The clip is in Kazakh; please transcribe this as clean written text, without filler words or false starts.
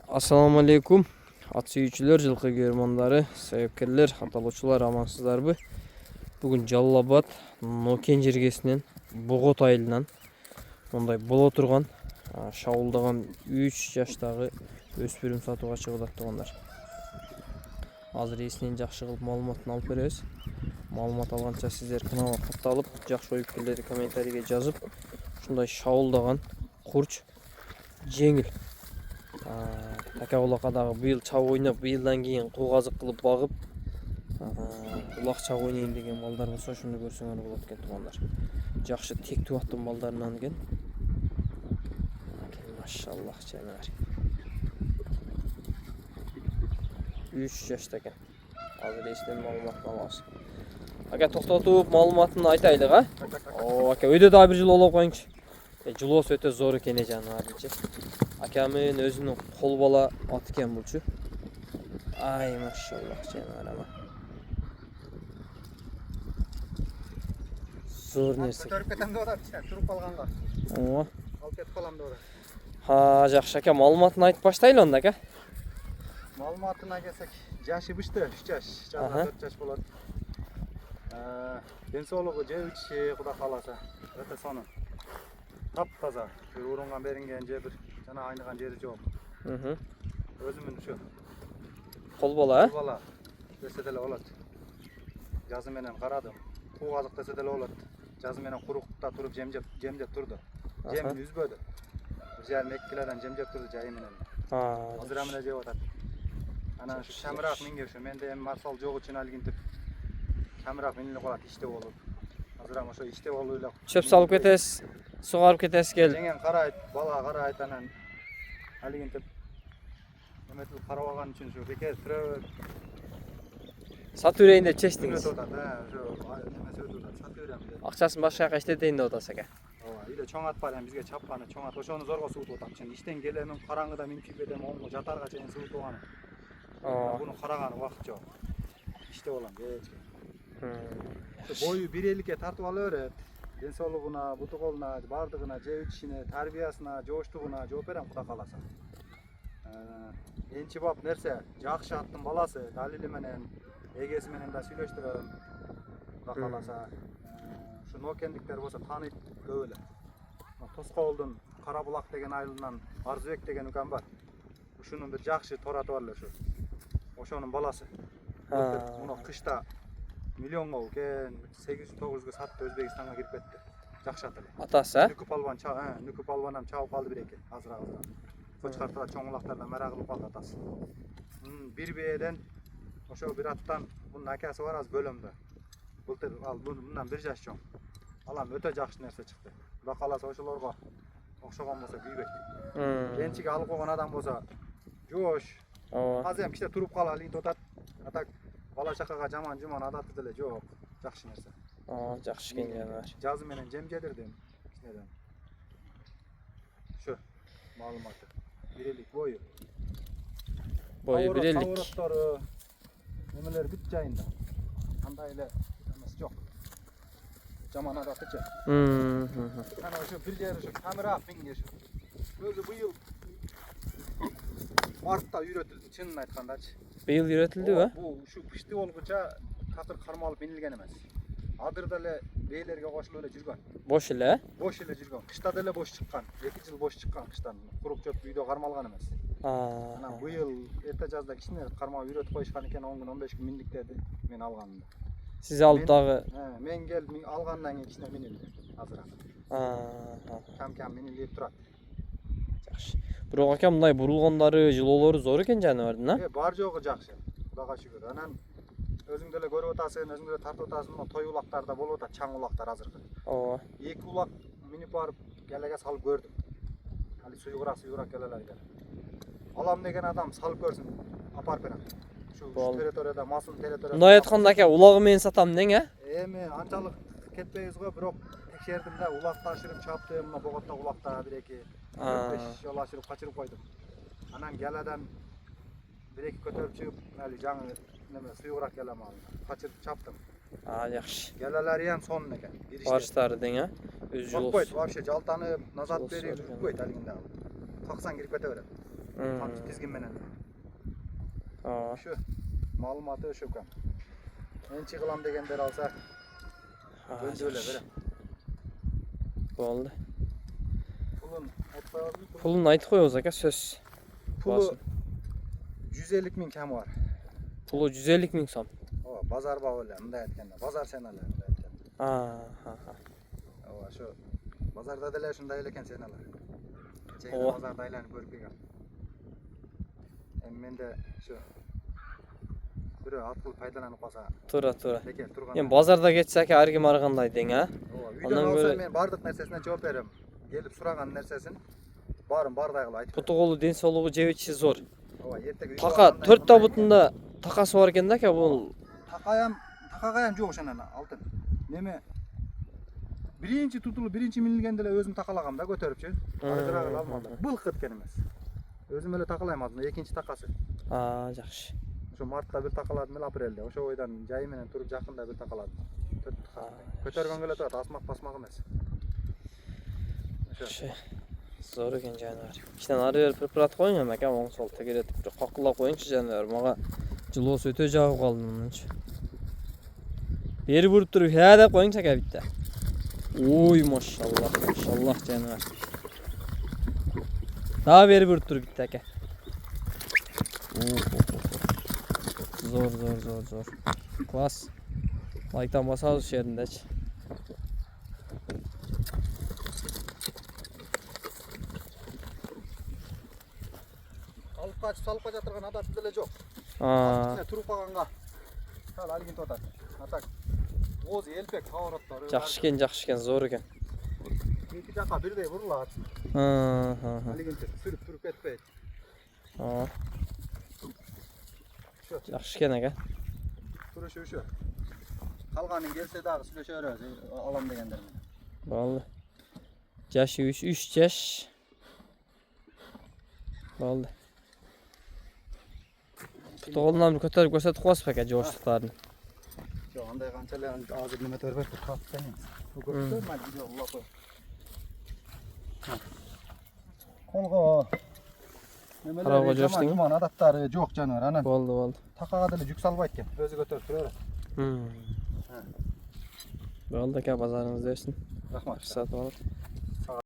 Assalamu alaikum. At suyucular, жылқы görmanları, sayıpkerler, atalıçılar amansızlarбы. Bugün Жалал-Абад, Нокен жергесінен, Бұғыт айылынан ондай бола тұрған, шауылдаған 3 жаштағы өспірім сатуға шығып аттығандар. Азыр есінен жақшы қылып малуматын алып береміз. Малумат алғанша сіздер каналға қатталып, жақсы ойыпкерлерді комментарийге жазып, шундай шауылдаған құрч жеңіл. Така улақадағы биыл чау ойнап, биылдан кейін қоғазық қылып бағып, улақ чау ойнайын деген малдар болса, шуны көрсеңер болады екен туғандар. Жақшы тек туаттың малдарынан кен. Машаллах жәнәр. 3 жашта екен. Азыр есінен малуматын аласыз. Ака тоқтатып малуматын айтайлық, а? Ака өйде да бір жыл олап қойыңыз. Жылос өте зор екен жануар дейші. Акамын өзінің қол бала ат екен бұлчу. Ай, машаллах жануар ама. Зор нәрсе. Көріп кетем де одар, тұрып қалғанға. О. Алып кетіп қалам да одар. Жақшы ака, малуматын айтып баштайлы онда ака. Малуматына келсек, жашы бішті, 3 жаш, жағы 4 жаш болады. Денсаулығы же 3 құда қаласа, өте соның. Тап-таза, бір ұрынған берінген же бір жана айныған жері жоқ. Өзімін şu. Қол бала, Қол бала десе деле болады. Жазы менен қарадым. Қуғазық десе деле болады. Жазы менен құруқта тұрып жемдеп тұрды. Жем үзбөді. 1,5-2 килодан жемдеп тұрды жайы менен. Азыр амына жеп атат. Ана şu камырақ менге şu менде эми марсал жок үчүн алгинтип камырақ менен калат иште болуп. Азыр ама ошо иште болуп эле. шөп салып кетесіз, суғарып кетесіз кел. Жеңен карайт, бала карайт анан алгинтип эметип карап алган үчүн şu бекер түрөп Сат өрейін деп чештіңіз. Ошо немесе өтүп сат өрөм деп. Ақшасын башқа жаққа иштетейін деп отасыз ака. Ile чоң ат бар, бизге чапканы чоң ат. Ошону зорго суутуп атам. Чын иштен келемин, караңгыда минчип кетем, оңго жатарга чейин суутуганы. Буну караганы убакыт жок. İşte olan geçken. Boyu 1.50'ke tartıp alıverет. Денсаулыгына, бутуголуна, бардыгына, же ичине, тарбиясына, жооштугуна жооп берем Кудай кааласа. Энчи бап нерсе, жакшы аттын баласы, далили менен, эгеси менен да сүйлөштүрөм. Кудай кааласа. Şu Nokendиктер болсо тааныйт көп эле. Тоскоолдун Кара Булак деген айылынан Арзыбек деген укам бар. Ушунун бир жакшы тораты бар эле ушу. Ошонун баласы. Муну кышта миллионго кен 800-900га сатты, Өзбекстанга кирип кетти. Жакшы ат эле. Атасы, а? Нүкү палванам чабып калды биреке, азыраак. Кочкартта чоң улактарда марак кылып калды атасы. Бир бээден ошо бир аттан мунун акасы бар аз бөлөмдө. Былтыр ал мындан 1 жаш чоң. Алам өтө жакшы нерсе чыкты. Кудай кааласа ошолорго окшогон болсо күйбөйт. Энчиге алып койгон адам болсо жоош. Азыр эми кичине туруп калып алып отат. Атак бала чакага жаман адаты деле жок. Жакшы нерсе. Жакшы экен жануар. Жазы менен жем жедирдим. Кичинеден. Şu маалыматы. 1.50 бою. Boyu 1.50. Таураттору немелер бүт жайында. Андай эле эмес жок. Жаман адатычы. Ана ошо бир жери ошо камыраак менге ошо. Өзү быйыл мартта үйрөтүлдү, чынын айткандачы. Быйыл үйрөтүлдүбү? Бул ушу кышты болгуча такыр кармалып минилген эмес. Адыр деле бейлерге кошулуп эле жүргөн. Бош эле? Бош эле жүргөн. Кышта деле бош чыккан. 2 жыл бош чыккан кыштан. Курук жөп үйдө кармалган эмес. Анан быйыл эрте жазда кичине кармап үйрөтүп коюшкан экен, 10 күн 15 күн миндик деди. Мен алганымда. Siz alып дагы? Мен келип алгандан кийин кичине минилди азыраак. Кам минилип турат. Жакшы. Бирок ака мындай бурулгондору, жылоолору зор экен жаныбардын, а? Бар жогу жакшы. Кудайга шүгүр. Анан өзүң деле көрүп атасың, өзүң деле тартып атасың, той улактарда болуп атат, чаң улактар азыркы. 2 улак минип барып келеге салып көрдүм. Али суйгурак келелер экен. Алам деген адам салып көрсүн, апарып берем. Şu territoriyada, masum territoriyada. Мындай айтканда ака, улагы менен сатам дең, а? Эми анчалык кетпейбиз го, бирок текшердим да, улакты ашырып чаптым, мына боготто улакта 1-2 жол ашырып качырып койдум. Анан келеден 1-2 көтөрүп чыгып, али жаңы неме суйгурак келем алып, качырып чаптым. Жакшы. Келелери эми сонун экен. Барыштары дең, а? Өз жолу. Вообще жалтанып, назат берип, үппөйт алгинде. Каксан кирип кете берет. Kamçı tizgin menen. Aa, Şu malumatı şu kan. En çıkılam degenleri alsak. Öyle öyle böyle. Bo'ldi. Pulun et koyalım. Pulunu aytib qo'yamiz aka, so'z. Pulu 150 ming kam var. Pulu 150 ming so'm. O bazar bağlı. Bunday aytganda. Bazar senalar. Bunday aytganda. Ha. O şu bazarda dele şunday eleken senalar. Ova. Çeyre bazarda aylanıp görüp geldim. Men de şu bir atıl faydalanıp qolsa. To'ra. Beker turgan. Endi bozorda ketsak argi marg'anday deng ha. Ondan Ondan göre göre men bardık nersesine cevap berim. Gelip suragan nersesin barın barday qilib aytib. putu den sog'lig'i jeb ichishi zo'r. Ova ertaga Taqa 4 ta butunda taqasi bor ekan-da aka bu. Taqayam jo'q o'shanan altın. Neme birinchi tutulup birinchi minilgende özüm taqalagamda ko'taripchi. Argirag'il almadım. Былқ etken emas. Özüm öyle taqalayam aslında ikinci taqası. Ha, yaxshi. Şu martda bir taqaladım el aprelde. O'sha oydan jay menen turib jaqinda bir taqaladım. Ko'targan gele turadi, asmaq pasmaq emas. Yaxshi. Zo'r ekan jonivar. Ishdan ari berib preparat qo'ying ham aka, o'ng sol tegiratib bir qoqillab qo'yingchi jonivar. Menga jilos o'ta jag'ib qoldi buncha. Beri burib turib, ha deb qo'ying aka bitta. Oy maşallah jonivar. Daha beri burib turib bitta aka. Zo'r. Klas. Like'tan basarız şu yerindeç. Alıp kaçıp salıp kaçatırgan adam bile jo'q. Ha. Turib qolganga. Sal algin to'tat. Atak. O'zi elpek tavoratlar. Yaxshi ekan, zo'r ekan. İki jaqa birday buriladi. Ha. Algin turib ketpeydi. Ha. Yaxshi ekan aka. Turuşu şu. Kalganın gelse daha süleşörüz alam degenlerim. Bo'ldi. Yaşı 3 yaş. Bo'ldi. To'g'ridan ko'tarib ko'rsatib qo'yasiz aka jo'shliqlarni. Yo'q, anday qanchalar hozir nima to'rib qolibsan. Bu ko'rsatmaydi, Alloh qo'y. Qo'lga. Qarog'a jo'shding. Yomon odatlari yo'q jonivar, ana. Bo'ldi. Taqaga dili yuk salmayotgan. O'zi ko'tarib turaveradi. Bo'ldi aka, bazoringiz bersin. Rahmat. Sotib olib.